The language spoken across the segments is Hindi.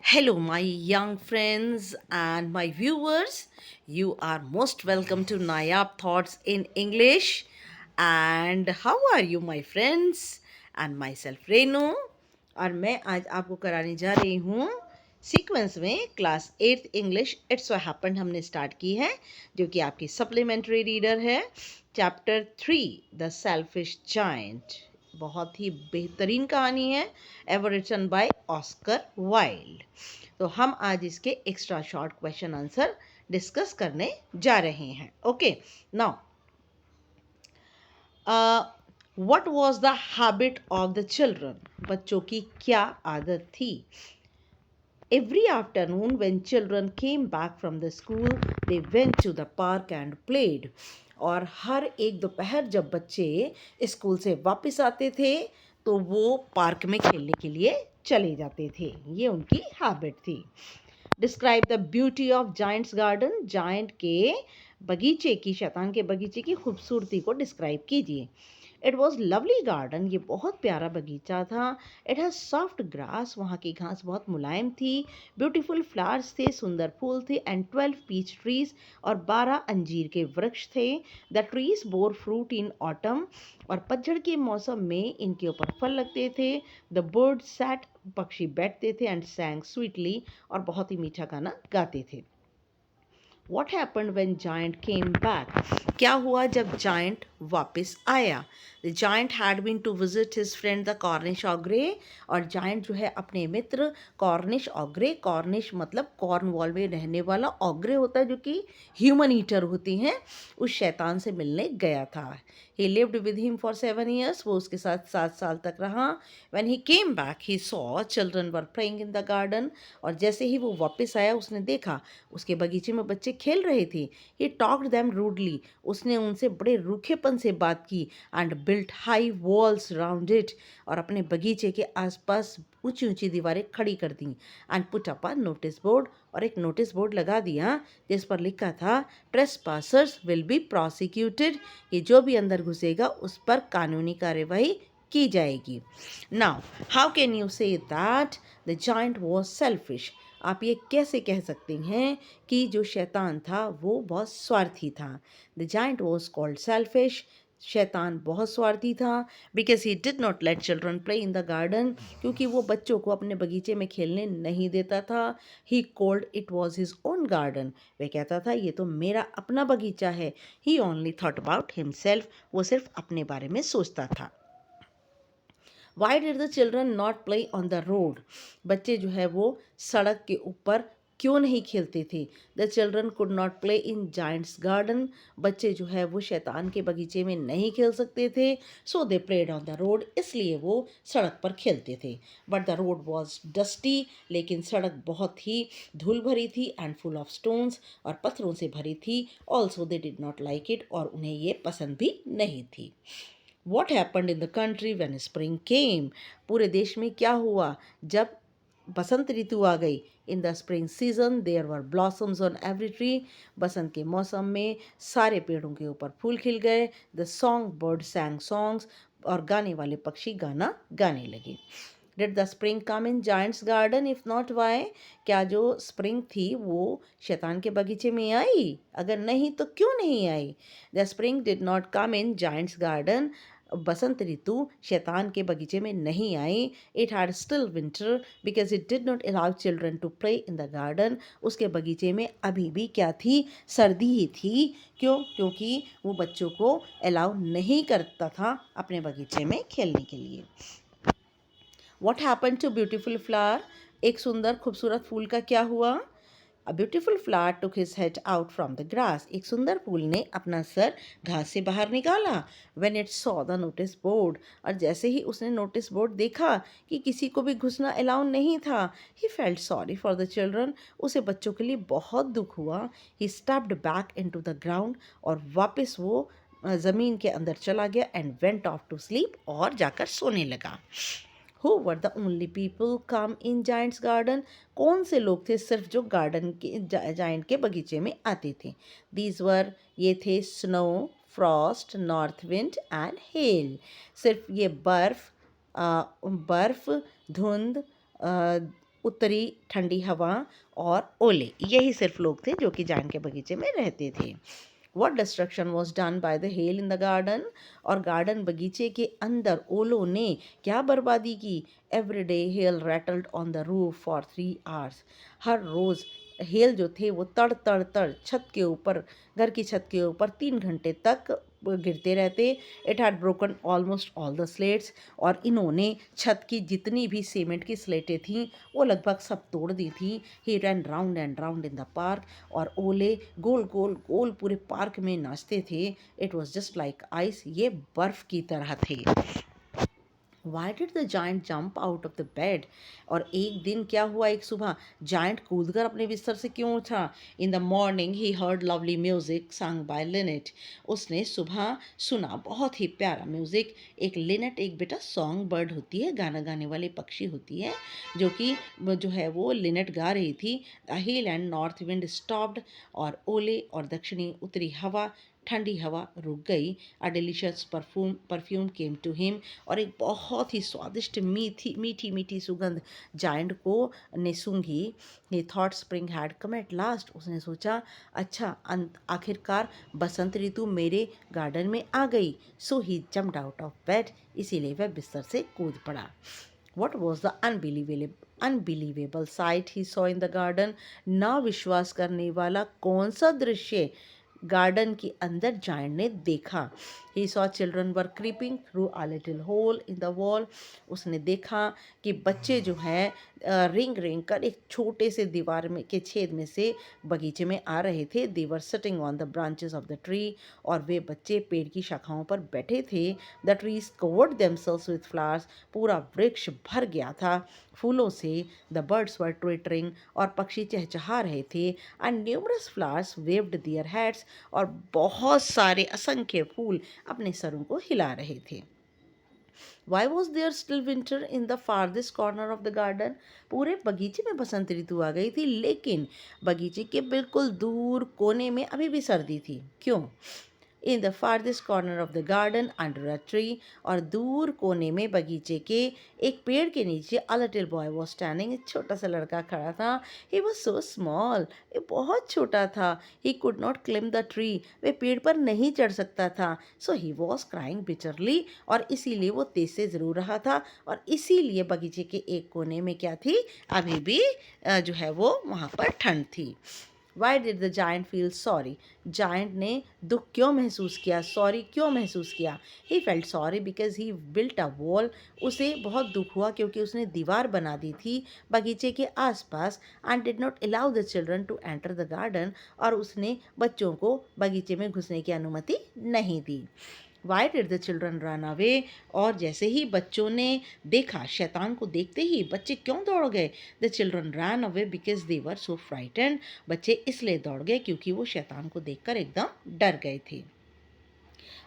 Hello, my young friends and my viewers. You are most welcome to Nayab Thoughts in English. And how are you, my friends? And myself, Renu. और मैं आज आपको कराने जा रही हूँ सीक्वेंस में class 8th English it's what happened हमने स्टार्ट की है, जो कि आपकी सप्लीमेंट्री रीडर है। चैप्टर 3 द सेल्फिश जायंट, बहुत ही बेहतरीन कहानी है, ever written by Oscar Wilde. तो हम आज इसके extra short question answer discuss करने जा रहे हैं। Okay, now what was the habit of the children, बच्चों की क्या आदत थी। Every afternoon when children came back from the school, they went to the park and played. और हर एक दोपहर जब बच्चे स्कूल से वापस आते थे तो वो पार्क में खेलने के लिए चले जाते थे। ये उनकी हैबिट थी। Describe the beauty of giants garden, giant के बगीचे की, शैतान के बगीचे की खूबसूरती को डिस्क्राइब कीजिए। इट वॉज लवली गार्डन, ये बहुत प्यारा बगीचा था। इट हैज़ सॉफ्ट ग्रास, वहाँ की घास बहुत मुलायम थी। ब्यूटीफुल फ्लावर्स थे, सुंदर फूल थे। एंड 12 पीच ट्रीज, और 12 अंजीर के वृक्ष थे। The trees bore fruit in autumn, और पतझड़ के मौसम में इनके ऊपर फल लगते थे। द बर्ड सैट, पक्षी बैठते थे। एंड सैंग स्वीटली, और बहुत ही मीठा गाना गाते थे। What happened when Giant came back? क्या हुआ जब Giant वापस आया? The Giant had been to visit his friend the Cornish ogre, और Giant जो है अपने मित्र Cornish ogre, Cornish मतलब कॉर्नवॉल में रहने वाला, ogre होता है जो कि ह्यूमन ईटर होती हैं, उस शैतान से मिलने गया था। He lived with him for 7 years, वो उसके साथ 7 साल तक रहा। When he came back, he saw children were playing in the garden, और जैसे ही वो वापस आया उसने देखा उसके बगीचे में बच्चे खेल रहे थे। ही टॉक्ड देम रूडली, उसने उनसे बड़े रूखेपन से बात की। And built high walls round it, और अपने बगीचे के आसपास ऊंची ऊंची दीवारें खड़ी कर दी। And put up a notice board, और एक नोटिस बोर्ड लगा दिया जिस पर लिखा था ट्रेसपासर्स विल बी प्रोसिक्यूटेड, कि जो भी अंदर घुसेगा उस पर कानूनी कार्यवाही की जाएगी। Now how can you say that the giant was selfish, आप ये कैसे कह सकते हैं कि जो शैतान था वो बहुत स्वार्थी था। The giant was called selfish, शैतान बहुत स्वार्थी था। Because he did not let children play in the garden, क्योंकि वो बच्चों को अपने बगीचे में खेलने नहीं देता था। He called it was his own garden, वह कहता था ये तो मेरा अपना बगीचा है। ही ओनली थॉट अबाउट हिमसेल्फ, वो सिर्फ अपने बारे में सोचता था। Y did the children not play on the road, बच्चे जो है वो सड़क के ऊपर क्यों नहीं खेलते थे। The children could not play in giant's garden, बच्चे जो है वो शैतान के बगीचे में नहीं खेल सकते थे। So they played on the road, इसलिए वो सड़क पर खेलते थे। But the road was dusty, लेकिन सड़क बहुत ही धूल भरी थी। एंड फुल ऑफ स्टोन्स, और पत्थरों से भरी थी। Also they did not like it, और उन्हें ये पसंद भी नहीं थी। What happened in the country when spring came, पूरे देश में क्या हुआ जब बसंत ऋतु आ गई। In the spring season there were blossoms on every tree, बसंत के मौसम में सारे पेड़ों के ऊपर फूल खिल गए। The song bird sang songs, और गाने वाले पक्षी गाना गाने लगे। Did the spring come in giant's garden, if not why, क्या जो स्प्रिंग थी वो शैतान के बगीचे में आई, अगर नहीं तो क्यों नहीं आई। The spring did not come in giant's garden, बसंत ऋतु शैतान के बगीचे में नहीं आई। It had still winter because it did not allow children to play in the garden, उसके बगीचे में अभी भी क्या थी, सर्दी ही थी। क्यों, क्योंकि वो बच्चों को अलाउ नहीं करता था अपने बगीचे में खेलने के लिए। What happen to beautiful flower, एक सुंदर खूबसूरत फूल का क्या हुआ। A beautiful flower took his head out from the grass, एक सुंदर फूल ने अपना सर घास से बाहर निकाला। When it saw the notice board, और जैसे ही उसने नोटिस बोर्ड देखा कि किसी को भी घुसना अलाउ नहीं था, he felt sorry for the children, उसे बच्चों के लिए बहुत दुख हुआ। He stepped back into the ground, और वापस वो ज़मीन के अंदर चला गया। And went off to sleep, और जाकर सोने लगा। Who were the only people come in Giant's garden, कौन से लोग थे सिर्फ जो गार्डन के जायंट के बगीचे में आते थे। These were, ये थे snow, Frost, north wind and hell, सिर्फ ये बर्फ, धुंध, उत्तरी ठंडी हवा और ओले, यही सिर्फ लोग थे जो कि जायंट के बगीचे में रहते थे। What destruction was done by the hail in the garden? और गार्डन बगीचे के अंदर ओलों ने क्या बर्बादी की? Every day hail rattled on the roof for 3 hours. हर रोज़ हेल जो थे वो तड़ तड़ तड़ छत के ऊपर, घर की छत के ऊपर 3 घंटे तक गिरते रहते। It had broken almost all the slates, और इन्होंने छत की जितनी भी सीमेंट की स्लेटें थीं वो लगभग सब तोड़ दी थी। He ran round and round in the park, और ओले गोल गोल गोल पूरे पार्क में नाचते थे। It was just like ice, ये बर्फ की तरह थे। Why did the giant jump out of the bed? और एक दिन क्या हुआ, एक सुबह जायंट कूदकर अपने बिस्तर से क्यों उठा? In the morning he heard lovely music sung by Lynette. उसने सुबह सुना बहुत ही प्यारा म्यूजिक। एक लिनेट एक बेटा सॉन्ग बर्ड होती है, गाना गाने वाली पक्षी होती है, जो कि जो है वो लिनेट गा रही थी। The hill and north wind stopped, और ओले और दक्षिणी उत्तरी हवा, ठंडी हवा रुक गई। A delicious perfume came to him, और एक बहुत ही स्वादिष्ट मीठी मीठी मीठी सुगंध जायंट को ने सूंघी। He thought spring had come at last. उसने सोचा, अच्छा आखिरकार बसंत ऋतु मेरे गार्डन में आ गई। सो ही जम्प्ड आउट ऑफ बेड, इसीलिए वह बिस्तर से कूद पड़ा। What was the unbelievable sight he saw in the garden? ना विश्वास करने वाला कौन सा दृश्य गार्डन के अंदर जायंट ने देखा? He saw children were creeping through a little hole in the wall. उसने देखा कि बच्चे जो हैं रिंग रिंग कर एक छोटे से दीवार में के छेद में से बगीचे में आ रहे थे। They were sitting on the branches of the tree, और वे बच्चे पेड़ की शाखाओं पर बैठे थे। The trees covered themselves with flowers. पूरा वृक्ष भर गया था फूलों से। The birds were twittering, और पक्षी चहचहा रहे थे। And numerous flowers waved their heads, और बहुत सारे असंख्य फूल अपने सरों को हिला रहे थे। Why was there still winter in the farthest corner of the garden? पूरे बगीचे में बसंत ऋतु आ गई थी, लेकिन बगीचे के बिल्कुल दूर कोने में अभी भी सर्दी थी। क्यों? In the farthest corner of the garden under a tree, और दूर कोने में बगीचे के एक पेड़ के नीचे a little boy was standing, एक छोटा सा लड़का खड़ा था। ही वाज सो स्मॉल, ये बहुत छोटा था। He could not climb the tree, वे पेड़ पर नहीं चढ़ सकता था। So he was crying bitterly, और इसीलिए वो तेज से ज़रूर रहा था, और इसीलिए बगीचे के एक कोने में क्या थी, अभी भी जो है वो वहाँ पर ठंड थी। Why did the giant feel sorry? Giant ने दुख क्यों महसूस किया, सॉरी क्यों महसूस किया? He felt sorry because he built a wall. उसे बहुत दुख हुआ क्योंकि उसने दीवार बना दी थी बगीचे के आसपास। And did not allow the children to enter the garden, और उसने बच्चों को बगीचे में घुसने की अनुमति नहीं दी। Why did the children run away? और जैसे ही बच्चों ने देखा, शैतान को देखते ही बच्चे क्यों दौड़ गए? The children ran away because they were so frightened. बच्चे इसलिए दौड़ गए क्योंकि वो शैतान को देखकर एकदम डर गए थे।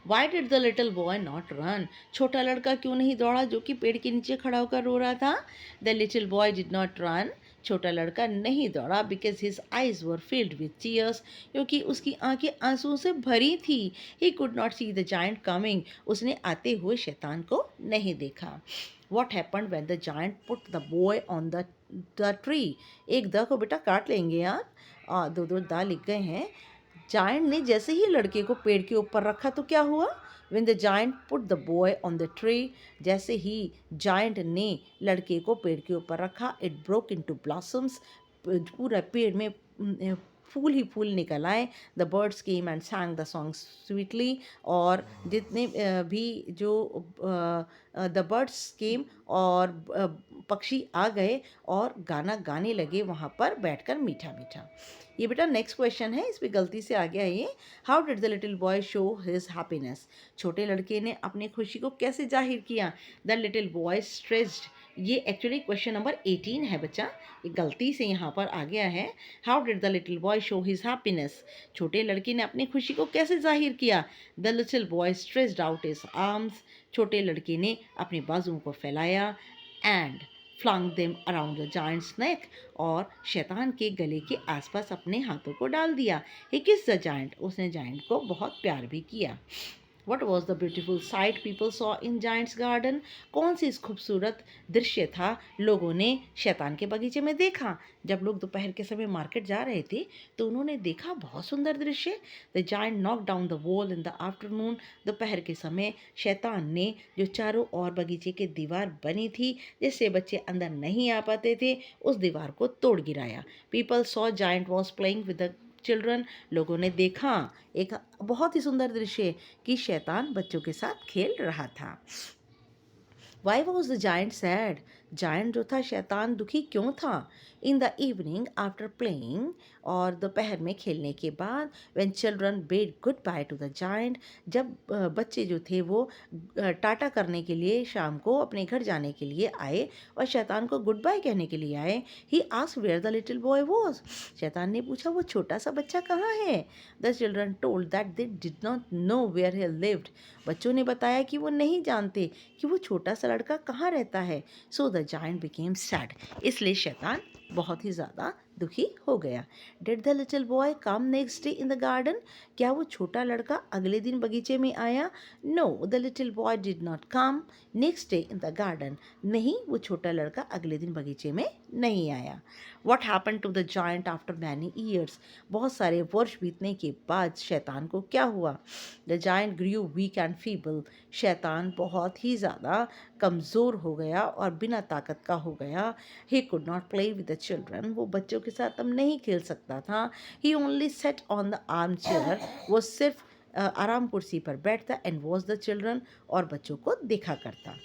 Why did the little boy not run? छोटा लड़का क्यों नहीं दौड़ा जो कि पेड़ के नीचे खड़ा होकर रो रहा था? The little boy did not run. छोटा लड़का नहीं दौड़ा because his eyes were filled with tears. क्योंकि उसकी आंखें आंसुओं से भरी थी। He could not see the giant coming. उसने आते हुए शैतान को नहीं देखा। What happened when the giant put the boy on the tree? एक द को बेटा काट लेंगे यार, दो दो दा लिख गए हैं। जायंट ने जैसे ही लड़के को पेड़ के ऊपर रखा तो क्या हुआ? When the giant put the boy on the tree, जैसे ही जायंट ने लड़के को पेड़ के ऊपर रखा, it broke into blossoms. पूरा पेड़ में फूल ही फूल निकल आए। The birds came and sang the song sweetly, और जितने भी जो द बर्ड्स केम, और पक्षी आ गए और गाना गाने लगे वहाँ पर बैठकर मीठा मीठा। ये बेटा नेक्स्ट क्वेश्चन है, इस पर गलती से आ गया ये। How did the little boy show his happiness? छोटे लड़के ने अपनी खुशी को कैसे जाहिर किया? द लिटिल बॉय स्ट्रेस्ड, ये एक्चुअली क्वेश्चन नंबर 18 है बच्चा, ये गलती से यहाँ पर आ गया है। How did the little boy show his happiness? छोटे लड़के ने अपनी खुशी को कैसे जाहिर किया? The little boy stressed out his arms, छोटे लड़के ने अपने बाजुओं को फैलाया। And flung them around the giant's neck, और शैतान के गले के आसपास अपने हाथों को डाल दिया। He kissed the giant, उसने जायंट को बहुत प्यार भी किया। What was the beautiful sight people saw in Giant's garden? कौन सी इस खूबसूरत दृश्य था लोगों ने शैतान के बगीचे में देखा? जब लोग दोपहर के समय मार्केट जा रहे थे तो उन्होंने देखा बहुत सुंदर दृश्य। The giant knock down the wall in the afternoon. दोपहर के समय शैतान ने जो चारों ओर बगीचे की दीवार बनी थी जिससे बच्चे अंदर नहीं आ पाते थे, उस दीवार को तोड़ गिराया। People saw giant was playing with the children. लोगों ने देखा एक बहुत ही सुंदर दृश्य कि शैतान बच्चों के साथ खेल रहा था। Why was the giant sad? Giant जो था शैतान दुखी क्यों था? In the evening after playing, और दोपहर में खेलने के बाद, when children bed good by two the giant, जब बच्चे जो थे वो टाटा करने के लिए शाम को अपने घर जाने के लिए आए और शैतान को गुड बाय कहने के लिए आए, he asked where the little boy was. शैतान ने पूछा वो छोटा सा बच्चा कहाँ है? The children told that they did not know where he lived. बच्चों ने बताया कि वो नहीं जानते कि वो छोटा सा लड़का कहाँ रहता है। So the giant became sad, इसलिए शैतान बहुत ही ज़्यादा दुखी हो गया। Did the little boy come next day in the garden? क्या वो छोटा लड़का अगले दिन बगीचे में आया? No, the little boy did not come next day in the garden. नहीं, वो छोटा लड़का अगले दिन बगीचे में नहीं आया। What happen to the giant after many years? बहुत सारे वर्ष बीतने के बाद शैतान को क्या हुआ? The giant grew weak and feeble. शैतान बहुत ही ज़्यादा कमज़ोर हो गया और बिना ताकत का हो गया। He could not play with the children. वो बच्चों के साथ अब नहीं खेल सकता था। He only sat on the armchair. वो सिर्फ आराम कुर्सी पर बैठता एंड वॉच द चिल्ड्रन, और बच्चों को देखा करता।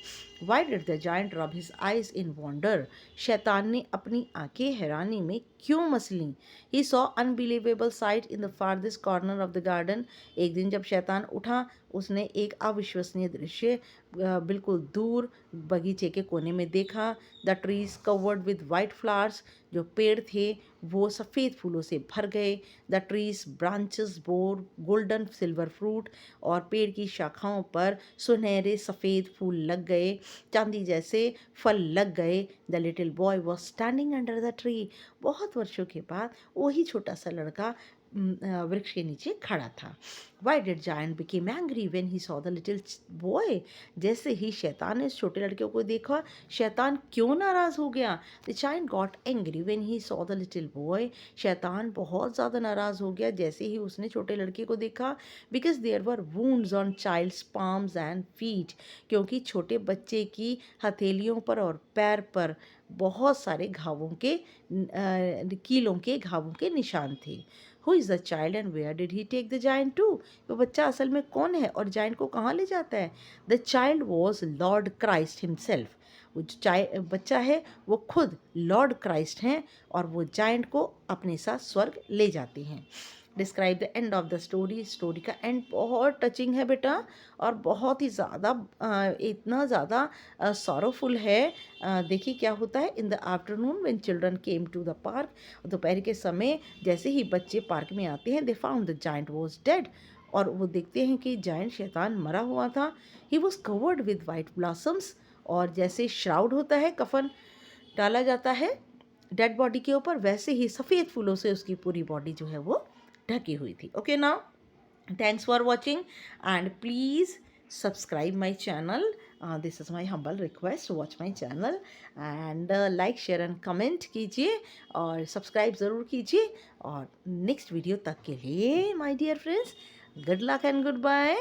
Why did the giant rub his eyes in wonder? शैतान ने अपनी आंखें हैरानी में क्यों मसलीं? He saw unbelievable sight in the farthest corner of the garden. एक दिन जब शैतान उठा उसने एक अविश्वसनीय दृश्य बिल्कुल दूर बगीचे के कोने में देखा। The trees covered with white flowers. जो पेड़ थे वो सफ़ेद फूलों से भर गए। The trees branches bore golden silver fruit. और पेड़ की शाखाओं पर सुनहरे सफ़ेद फूल लग गए, चांदी जैसे फल लग गए। The little boy was standing under the tree. बहुत वर्षों के बाद वही छोटा सा लड़का वृक्ष के नीचे खड़ा था। Why did giant became angry when he saw the little boy? जैसे ही शैतान ने इस छोटे लड़के को देखा, शैतान क्यों नाराज़ हो गया? The giant got angry when he saw the little boy. शैतान बहुत ज़्यादा नाराज़ हो गया जैसे ही उसने छोटे लड़के को देखा। Because there were wounds on child's palms and feet. क्योंकि छोटे बच्चे की हथेलियों पर और पैर पर बहुत सारे घावों के कीलों के घावों के निशान थे। Who is the child and where did he take the giant to? वो बच्चा असल में कौन है और जायंट को कहाँ ले जाता है? The child was Lord Christ himself. वो जो बच्चा है वो खुद लॉर्ड क्राइस्ट हैं और वो जायंट को अपने साथ स्वर्ग ले जाते हैं। Describe the end of the story. Story का एंड बहुत टचिंग है बेटा, और बहुत ही ज़्यादा इतना ज़्यादा सॉरोफुल है। देखिए क्या होता है। In the afternoon when children came to the park, दोपहर के समय जैसे ही बच्चे पार्क में आते हैं, they found the giant was dead. और वो देखते हैं कि जायंट शैतान मरा हुआ था। He was covered with white blossoms. और जैसे श्राउड होता है, कफन डाला जाता है डेड बॉडी के ऊपर, वैसे ही सफ़ेद फूलों से उसकी पूरी बॉडी जो है वो ढकी हुई थी। Okay, now thanks for watching and please subscribe my channel. This is my humble request, watch my channel and like share and comment कीजिए और सब्सक्राइब ज़रूर कीजिए। और नेक्स्ट वीडियो तक के लिए my dear friends, good luck and good bye.